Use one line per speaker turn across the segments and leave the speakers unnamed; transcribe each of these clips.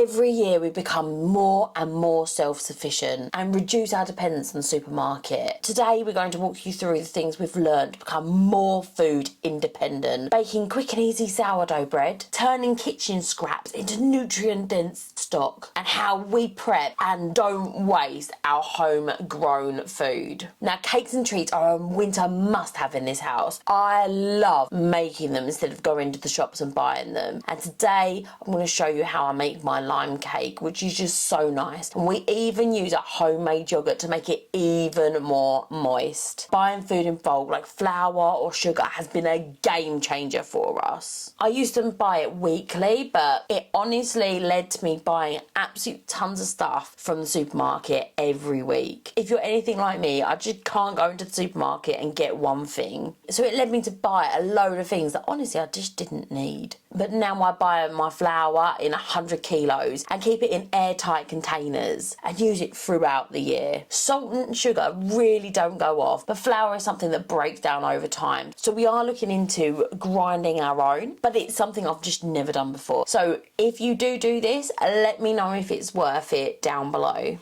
Every year we become more and more self-sufficient and reduce our dependence on the supermarket. Today we're going to walk you through the things we've learned to become more food independent. Baking quick and easy sourdough bread, turning kitchen scraps into nutrient-dense stock, and how we prep and don't waste our homegrown food. Now, cakes and treats are a winter must-have in this house. I love making them instead of going to the shops and buying them. And today I'm going to show you how I make my lime cake, which is just so nice. And we even use a homemade yogurt to make it even more moist. Buying food in bulk like flour or sugar has been a game changer for us. I used to buy it weekly, but it honestly led to me buying absolute tons of stuff from the supermarket every week. If you're anything like me, I just can't go into the supermarket and get one thing. So it led me to buy a load of things that honestly I just didn't need. But now I buy my flour in 100 kilos and keep it in airtight containers and use it throughout the year. Salt and sugar really don't go off, but flour is something that breaks down over time. So we are looking into grinding our own, but it's something I've just never done before. So if you do this, let me know if it's worth it down below.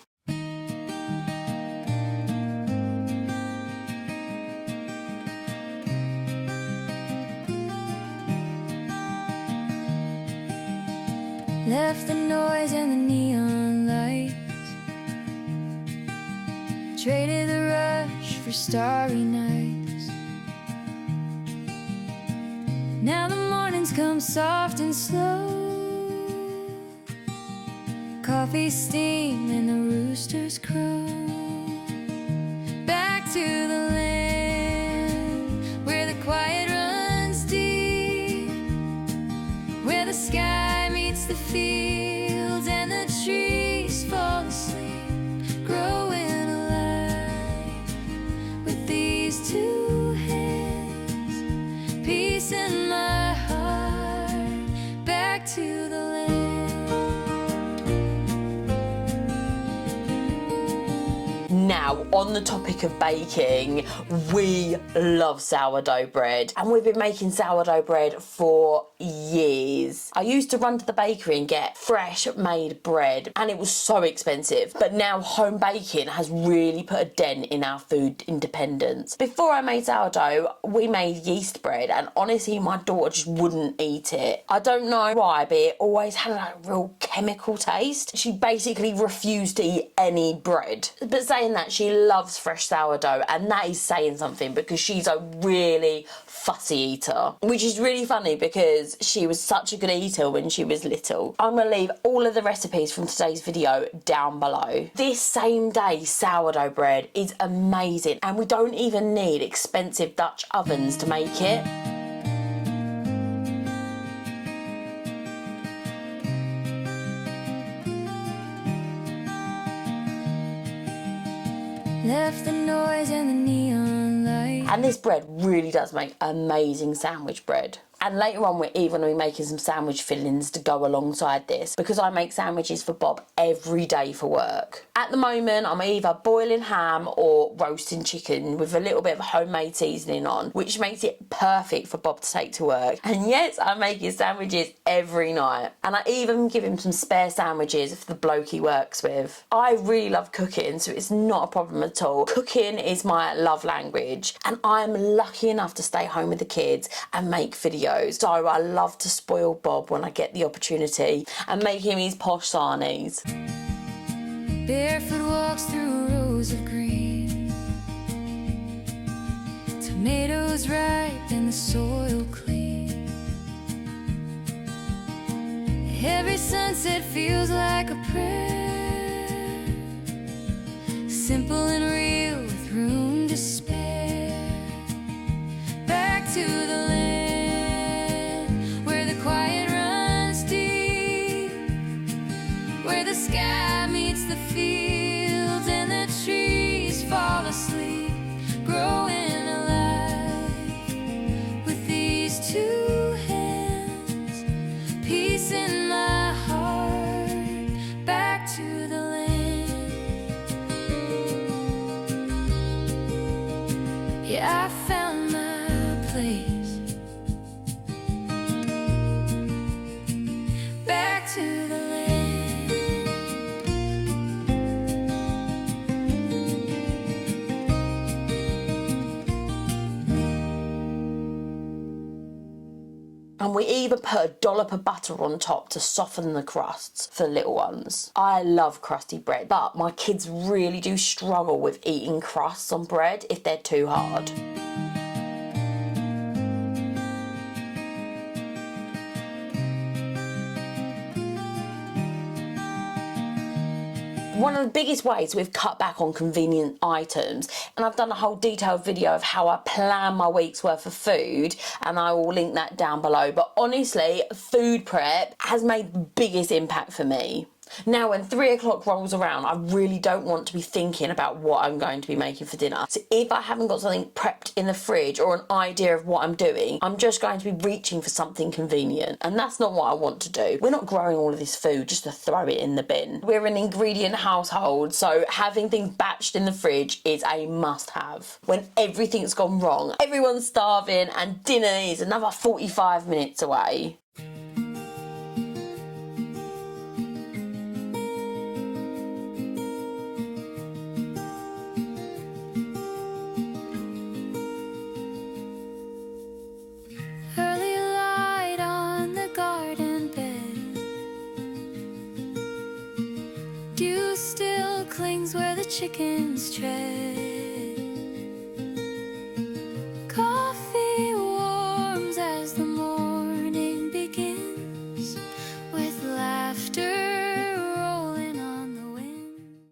Left the noise and the neon lights, traded the rush for starry nights. Now the mornings come soft and slow, coffee steam and the roosters crow. Back to the land where the quiet runs deep, where the sky meets the fields and the trees fall asleep, growing alive with these two hands, peace in my heart, back to the land.
Now, on the topic of baking, we love sourdough bread, and we've been making sourdough bread for years. I used to run to the bakery and get fresh made bread, and it was so expensive, but now home baking has really put a dent in our food independence. Before I made sourdough, we made yeast bread, and honestly my daughter just wouldn't eat it. I don't know why, but it always had a real chemical taste. She basically refused to eat any bread. But saying that, she loves fresh sourdough, and that is saying something because she's a really fussy eater, which is really funny because she was such a good eater when she was little. I'm going to leave all of the recipes from today's video down below. This same day sourdough bread is amazing, and we don't even need expensive Dutch ovens to make it.
Left the noise and the neon light.
And this bread really does make amazing sandwich bread. And later on we're even going to be making some sandwich fillings to go alongside this, because I make sandwiches for Bob every day for work. At the moment I'm either boiling ham or roasting chicken with a little bit of homemade seasoning on, which makes it perfect for Bob to take to work. And yes, I'm making sandwiches every night, and I even give him some spare sandwiches for the bloke he works with. I really love cooking, so it's not a problem at all. Cooking is my love language, and I'm lucky enough to stay home with the kids and make videos. So I love to spoil Bob when I get the opportunity and make him his posh sarnies.
Barefoot walks through rows of green, tomatoes ripe and the soil clean. Every sunset feels like a prayer, simple and real with room to spare. Back to the land where the quiet runs deep, where the sky meets the fields and the trees fall asleep, growing alive with these two hands, peace in my heart, back to the land. Yeah, I found my place, back to the land.
And we even put a dollop of butter on top to soften the crusts for the little ones. I love crusty bread, but my kids really do struggle with eating crusts on bread if they're too hard. One of the biggest ways we've cut back on convenient items, and I've done a whole detailed video of how I plan my week's worth of food, and I will link that down below, but honestly, food prep has made the biggest impact for me. Now, when 3 o'clock rolls around, I really don't want to be thinking about what I'm going to be making for dinner. So if I haven't got something prepped in the fridge or an idea of what I'm doing, I'm just going to be reaching for something convenient. And that's not what I want to do. We're not growing all of this food just to throw it in the bin. We're an ingredient household, so having things batched in the fridge is a must-have. When everything's gone wrong, everyone's starving, and dinner is another 45 minutes away.
Dew still clings where the chickens tread. Coffee warms as the morning begins, with laughter rolling on the wind.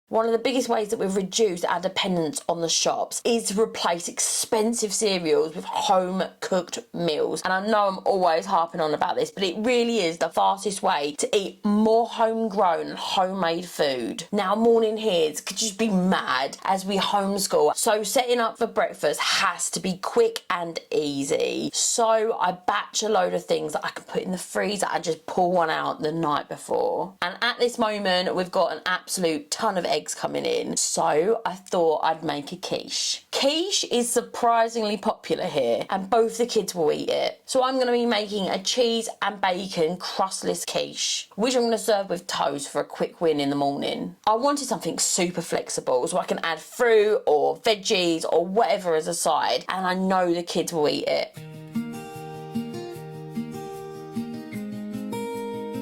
One of the biggest ways that we've reduced our dependence on the shops is to replace expensive cereals with home-cooked meals. And I know I'm always harping on about this, but it really is the fastest way to eat more homegrown and homemade food. Now, morning heads could just be mad as we homeschool, so setting up for breakfast has to be quick and easy. So I batch a load of things that I can put in the freezer and just pull one out the night before. And at this moment, we've got an absolute ton of eggs coming in, so I thought I'd make a quiche. Quiche is surprisingly popular here, and both the kids will eat it. So I'm going to be making a cheese and bacon crustless quiche, which I'm going to serve with toast for a quick win in the morning. I wanted something super flexible so I can add fruit or veggies or whatever as a side, and I know the kids will eat it.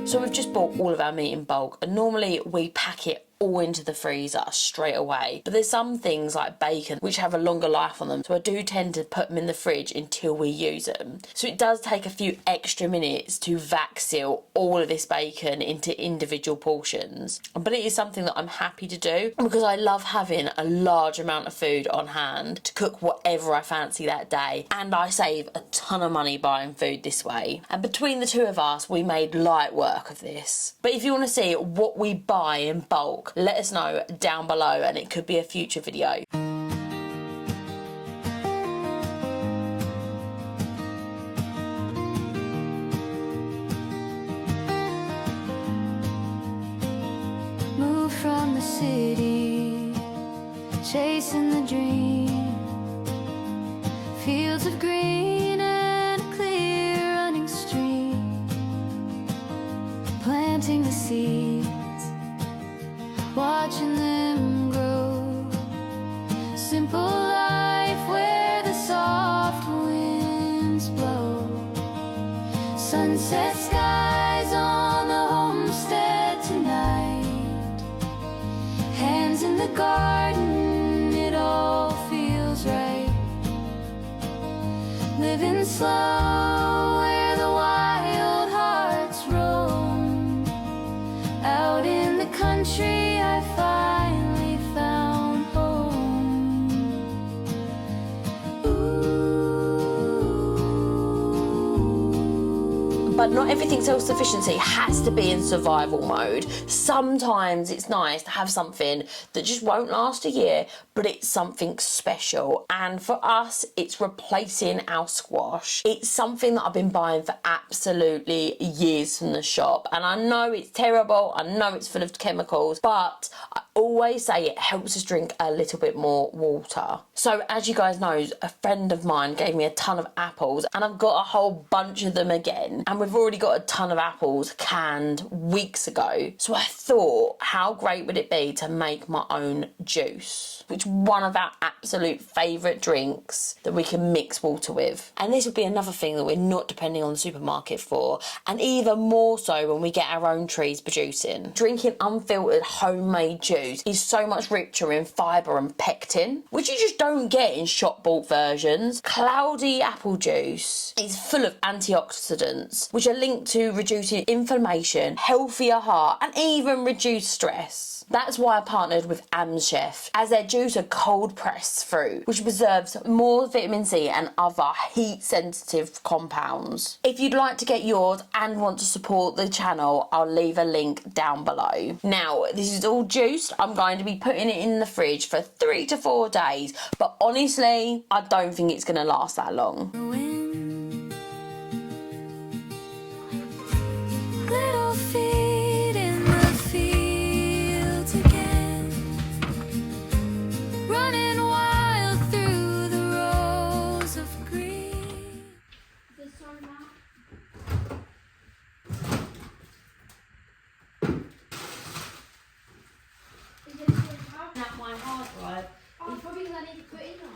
So we've just bought all of our meat in bulk, and normally we pack it all into the freezer straight away. But there's some things like bacon which have a longer life on them, so I do tend to put them in the fridge until we use them. So it does take a few extra minutes to vac seal all of this bacon into individual portions. But it is something that I'm happy to do because I love having a large amount of food on hand to cook whatever I fancy that day, and I save a ton of money buying food this way. And between the two of us, we made light work of this. But if you want to see what we buy in bulk, let us know down below, and it could be a future video.
Move from the city, chasing the dream. Fields of green and a clear running stream. Planting the seeds, watching them grow. Simple life where the soft winds blow. Sunset skies on the homestead tonight. Hands in the garden, it all feels right. Living slow where the wild hearts roam. Out in the country, I finally found home. Ooh.
But not everything self-sufficiency has to be in survival mode. Sometimes it's nice to have something that just won't last a year, but it's something special. And for us, it's replacing our squash. It's something that I've been buying for absolutely years from the shop. And I know it's terrible, I know it's full of chemicals, but I always say it helps us drink a little bit more water. So as you guys know, a friend of mine gave me a ton of apples, and I've got a whole bunch of them again, and we've already got a ton of apples canned weeks ago. So I thought, how great would it be to make my own juice, which is one of our absolute favourite drinks that we can mix water with. And this would be another thing that we're not depending on the supermarket for, and even more so when we get our own trees producing. Drinking unfiltered homemade juice is so much richer in fibre and pectin, which you just don't get in shop bought versions. Cloudy apple juice is full of antioxidants, which are linked to reducing inflammation, healthier heart, and even reduce stress. That's why I partnered with Chef, as their juice are cold pressed fruit, which preserves more vitamin C and other heat sensitive compounds. If you'd like to get yours and want to support the channel, I'll leave a link down below. Now, this is all juiced. I'm going to be putting it in the fridge for 3 to 4 days, but honestly, I don't think it's going to last that long.
Little feet in the fields again, running wild through the rows of green.
Not my hard drive.
Oh, probably because I need to put in on.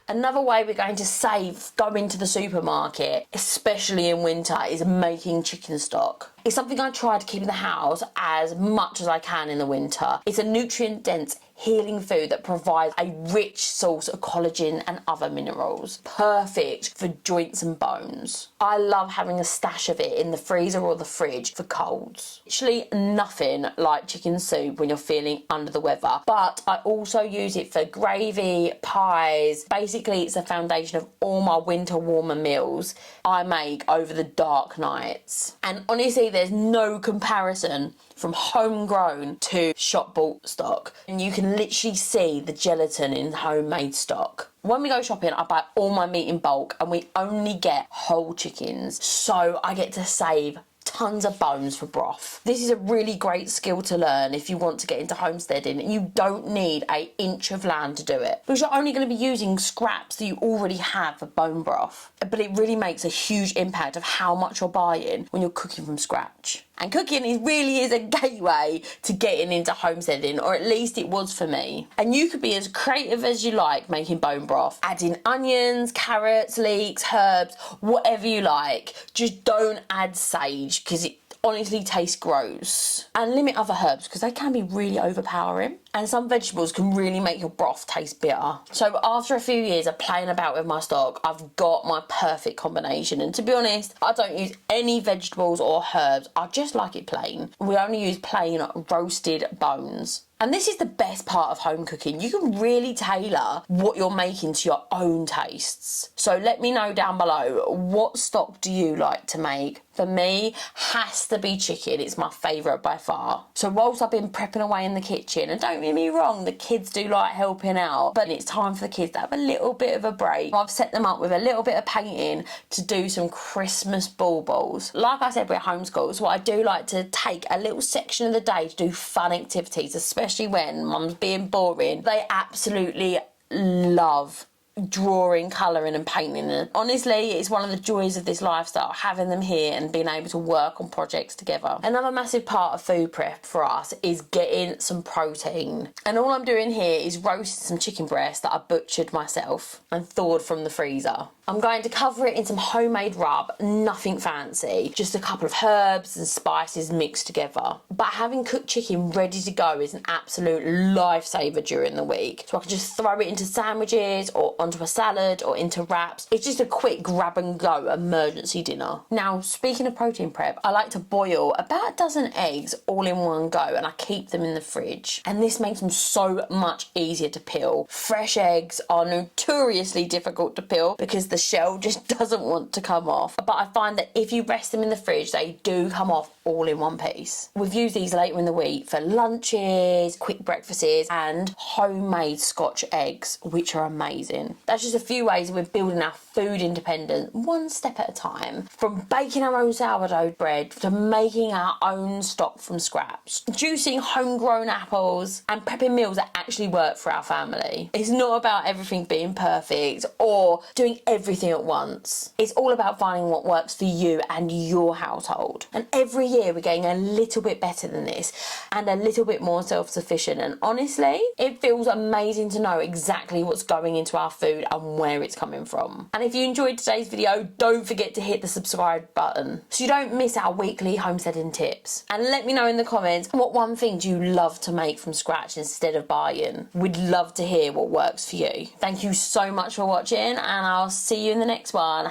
Another way we're going to save going to the supermarket, especially in winter, is making chicken stock. It's something I try to keep in the house as much as I can in the winter. It's a nutrient-dense, healing food that provides a rich source of collagen and other minerals. Perfect for joints and bones. I love having a stash of it in the freezer or the fridge for colds. Actually, nothing like chicken soup when you're feeling under the weather, but I also use it for gravy, pies. Basically, it's the foundation of all my winter warmer meals I make over the dark nights. And honestly, there's no comparison from homegrown to shop bought stock, and you can literally see the gelatin in homemade stock. When we go shopping, I buy all my meat in bulk, and we only get whole chickens, so I get to save tons of bones for broth. This is a really great skill to learn if you want to get into homesteading, and you don't need an inch of land to do it, because you're only going to be using scraps that you already have for bone broth. But it really makes a huge impact of how much you're buying when you're cooking from scratch. And cooking really is a gateway to getting into homesteading, or at least it was for me. And you could be as creative as you like making bone broth, adding onions, carrots, leeks, herbs, whatever you like. Just don't add sage, because it honestly tastes gross. And limit other herbs, because they can be really overpowering. And some vegetables can really make your broth taste bitter. So after a few years of playing about with my stock, I've got my perfect combination. And to be honest, I don't use any vegetables or herbs. I just like it plain. We only use plain roasted bones. And this is the best part of home cooking. You can really tailor what you're making to your own tastes. So let me know down below, what stock do you like to make? For me, has to be chicken. It's my favourite by far. So whilst I've been prepping away in the kitchen, and don't get me wrong, the kids do like helping out, but it's time for the kids to have a little bit of a break. I've set them up with a little bit of painting to do some Christmas baubles. Like I said, we're homeschooled, so I do like to take a little section of the day to do fun activities, especially when mum's being boring. They absolutely love drawing, colouring and painting, and honestly it's one of the joys of this lifestyle, having them here and being able to work on projects together. Another massive part of food prep for us is getting some protein, and all I'm doing here is roasting some chicken breast that I butchered myself and thawed from the freezer. I'm going to cover it in some homemade rub, nothing fancy, just a couple of herbs and spices mixed together. But having cooked chicken ready to go is an absolute lifesaver during the week. So I can just throw it into sandwiches or onto a salad or into wraps. It's just a quick grab and go emergency dinner. Now, speaking of protein prep, I like to boil about a dozen eggs all in one go, and I keep them in the fridge. And this makes them so much easier to peel. Fresh eggs are notoriously difficult to peel because the shell just doesn't want to come off. But I find that if you rest them in the fridge, they do come off all in one piece. We've used these later in the week for lunches, quick breakfasts, and homemade Scotch eggs, which are amazing. That's just a few ways we're building our food independence one step at a time. From baking our own sourdough bread to making our own stock from scratch, juicing homegrown apples, and prepping meals that actually work for our family. It's not about everything being perfect or doing everything at once. It's all about finding what works for you and your household. And every year we're getting a little bit better than this and a little bit more self-sufficient. And honestly, it feels amazing to know exactly what's going into our food and where it's coming from. And if you enjoyed today's video, don't forget to hit the subscribe button so you don't miss our weekly homesteading tips. And let me know in the comments, what one thing do you love to make from scratch instead of buying? We'd love to hear what works for you. Thank you so much for watching, and I'll see you in the next one.